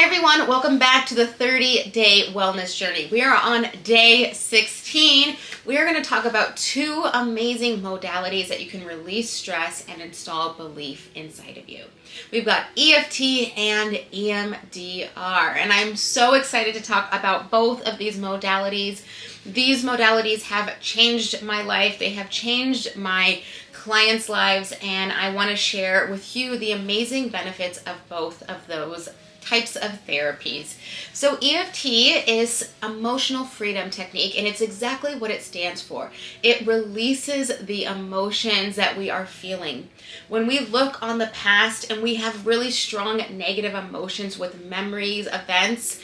Hi everyone, welcome back to the 30-day wellness journey. We are on day 16. We are going to talk about two amazing modalities that you can release stress and install belief inside of you. We've got EFT and EMDR, and I'm so excited to talk about both of these modalities. These modalities have changed my life. They have changed my clients' lives, and I want to share with you the amazing benefits of both of those types of therapies. So EFT is emotional freedom technique, and it's exactly what it stands for. It releases the emotions that we are feeling. When we look on the past and we have really strong negative emotions with memories, events,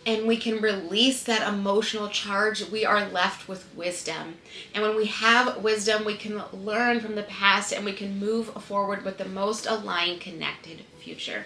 and we can release that emotional charge, we are left with wisdom. And when we have wisdom, we can learn from the past and we can move forward with the most aligned, connected future.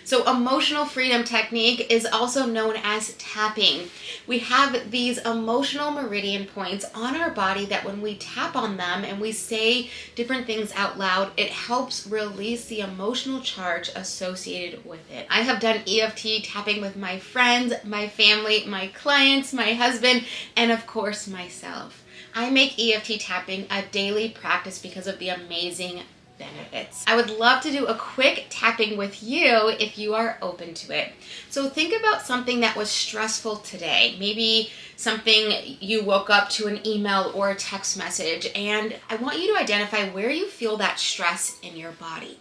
So emotional freedom technique is also known as tapping. We have these emotional meridian points on our body that when we tap on them and we say different things out loud, it helps release the emotional charge associated with it. I have done EFT tapping with my friends, my family, my clients, my husband, and of course myself. I make EFT tapping a daily practice because of the amazing benefits. I would love to do a quick tapping with you if you are open to it. So think about something that was stressful today. Maybe something you woke up to an email or a text message, and I want you to identify where you feel that stress in your body.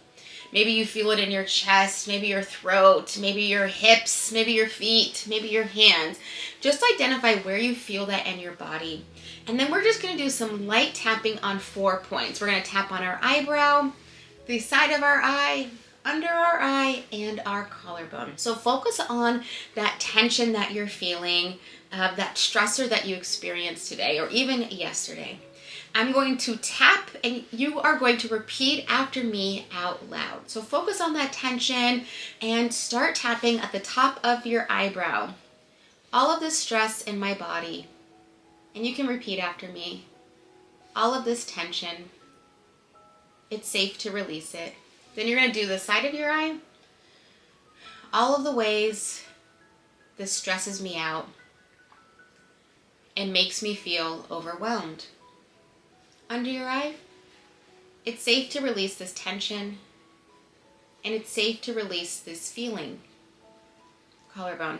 Maybe you feel it in your chest, maybe your throat, maybe your hips, maybe your feet, maybe your hands. Just identify where you feel that in your body. And then we're just going to do some light tapping on 4 points. We're going to tap on our eyebrow, the side of our eye, under our eye, and our collarbone. So focus on that tension that you're feeling, that stressor that you experienced today or even yesterday. I'm going to tap and you are going to repeat after me out loud. So focus on that tension and start tapping at the top of your eyebrow. All of this stress in my body. And you can repeat after me. All of this tension. It's safe to release it. Then you're going to do the side of your eye. All of the ways this stresses me out and makes me feel overwhelmed. Under your eye, it's safe to release this tension, and it's safe to release this feeling. Collarbone.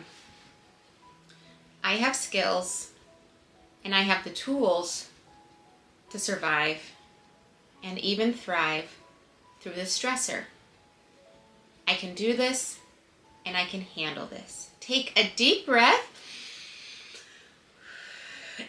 I have skills, and I have the tools to survive and even thrive through this stressor. I can do this, and I can handle this. Take a deep breath.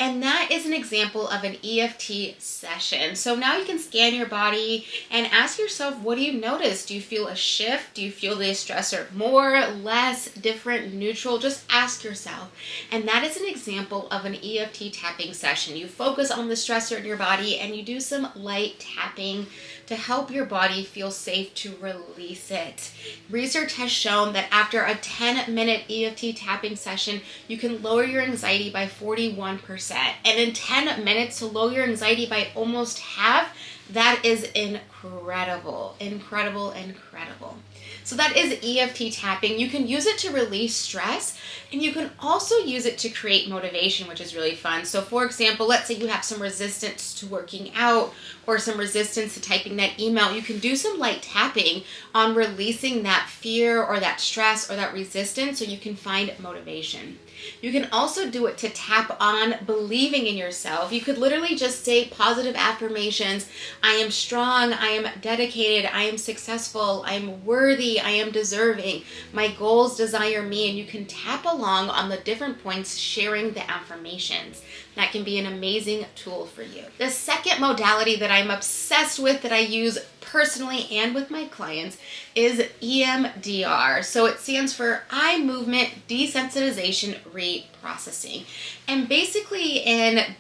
And that is an example of an EFT session. So now you can scan your body and ask yourself, what do you notice? Do you feel a shift? Do you feel the stressor more, less, different, neutral? Just ask yourself. And that is an example of an EFT tapping session. You focus on the stressor in your body and you do some light tapping to help your body feel safe to release it. Research has shown that after a 10-minute EFT tapping session, you can lower your anxiety by 41%. And in 10 minutes to lower your anxiety by almost half, that is incredible, incredible, incredible. So that is EFT tapping. You can use it to release stress, and you can also use it to create motivation, which is really fun. So for example, let's say you have some resistance to working out or some resistance to typing that email. You can do some light tapping on releasing that fear or that stress or that resistance so you can find motivation. You can also do it to tap on believing in yourself. You could literally just say positive affirmations. I am strong. I am dedicated. I am successful. I am worthy. I am deserving. My goals desire me. And you can tap along on the different points sharing the affirmations. That can be an amazing tool for you. The second modality that I'm obsessed with, that I use personally and with my clients, is EMDR. So it stands for Eye Movement Desensitization Reprocessing. And basically, in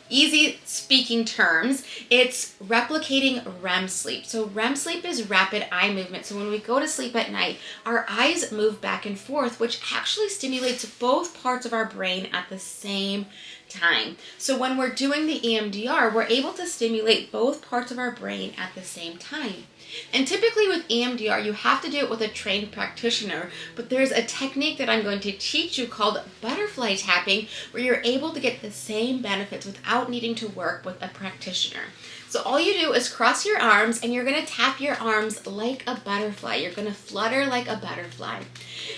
easy speaking terms, it's replicating REM sleep. So REM sleep is rapid eye movement. So when we go to sleep at night, our eyes move back and forth, which actually stimulates both parts of our brain at the same time. So when we're doing the EMDR, we're able to stimulate both parts of our brain at the same time. And typically with EMDR, you have to do it with a trained practitioner, but there's a technique that I'm going to teach you called butterfly tapping, where you're able to get the same benefits without needing to work with a practitioner. So all you do is cross your arms and you're going to tap your arms like a butterfly. You're going to flutter like a butterfly.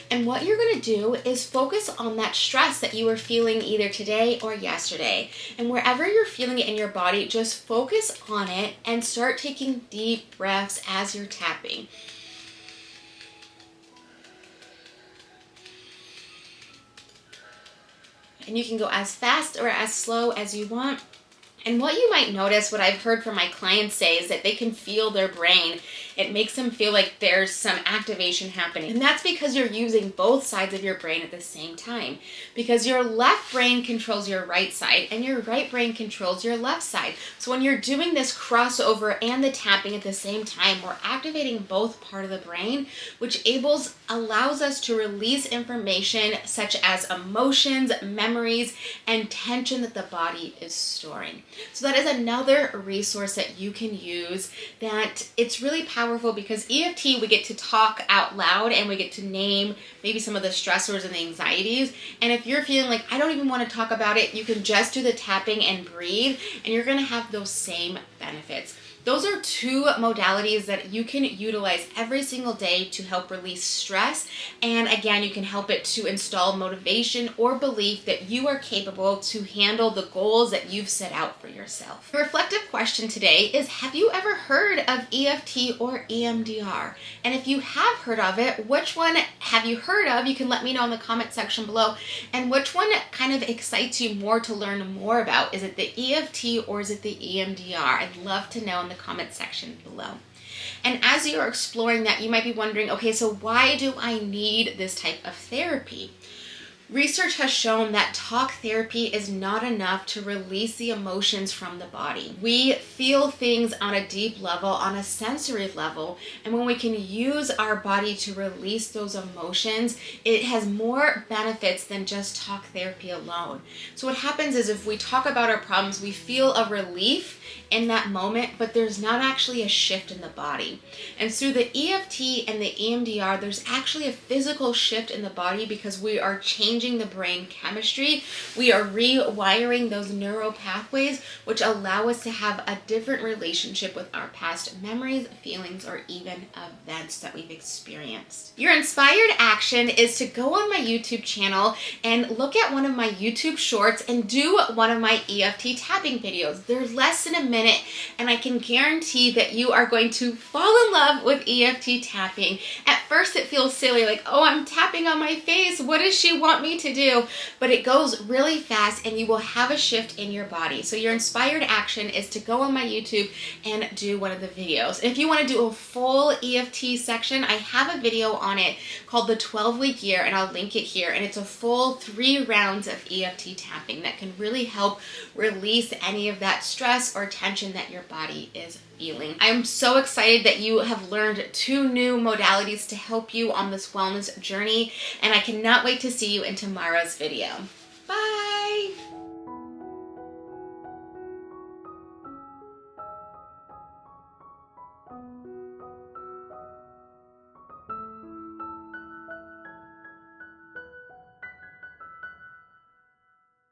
And what you're going to do is focus on that stress that you were feeling either today or yesterday. And wherever you're feeling it in your body, just focus on it and start taking deep breaths as you're tapping. And you can go as fast or as slow as you want. And what you might notice, what I've heard from my clients say, is that they can feel their brain. It makes them feel like there's some activation happening. And that's because you're using both sides of your brain at the same time. Because your left brain controls your right side and your right brain controls your left side. So when you're doing this crossover and the tapping at the same time, we're activating both part of the brain, which allows us to release information such as emotions, memories, and tension that the body is storing. So that is another resource that you can use, that it's really powerful because EFT, we get to talk out loud and we get to name maybe some of the stressors and the anxieties. And if you're feeling like, I don't even want to talk about it, you can just do the tapping and breathe, and you're going to have those same benefits. Those are two modalities that you can utilize every single day to help release stress. And again, you can help it to install motivation or belief that you are capable to handle the goals that you've set out for yourself. The reflective question today is, have you ever heard of EFT or EMDR? And if you have heard of it, which one have you heard of? You can let me know in the comment section below. And which one kind of excites you more to learn more about? Is it the EFT or is it the EMDR? I'd love to know in the comment section below. And as you're exploring that, you might be wondering, okay, so why do I need this type of therapy? Research has shown that talk therapy is not enough to release the emotions from the body. We feel things on a deep level, on a sensory level, and when we can use our body to release those emotions, it has more benefits than just talk therapy alone. So what happens is, if we talk about our problems, we feel a relief in that moment, but there's not actually a shift in the body. And through the EFT and the EMDR, there's actually a physical shift in the body because we are changing the brain chemistry. We are rewiring those neural pathways, which allow us to have a different relationship with our past memories, feelings, or even events that we've experienced. Your inspired action is to go on my YouTube channel and look at one of my YouTube shorts and do one of my EFT tapping videos. They're less than a minute, and I can guarantee that you are going to fall in love with EFT tapping. At first it feels silly, like, oh, I'm tapping on my face, what does she want me to do? But it goes really fast and you will have a shift in your body. So your inspired action is to go on my YouTube and do one of the videos. And if you want to do a full EFT section, I have a video on it called the 12-week year, and I'll link it here. And it's a full 3 rounds of EFT tapping that can really help release any of that stress or tension that your body is feeling. I'm so excited that you have learned 2 new modalities to help you on this wellness journey, and I cannot wait to see you in tomorrow's video. Bye!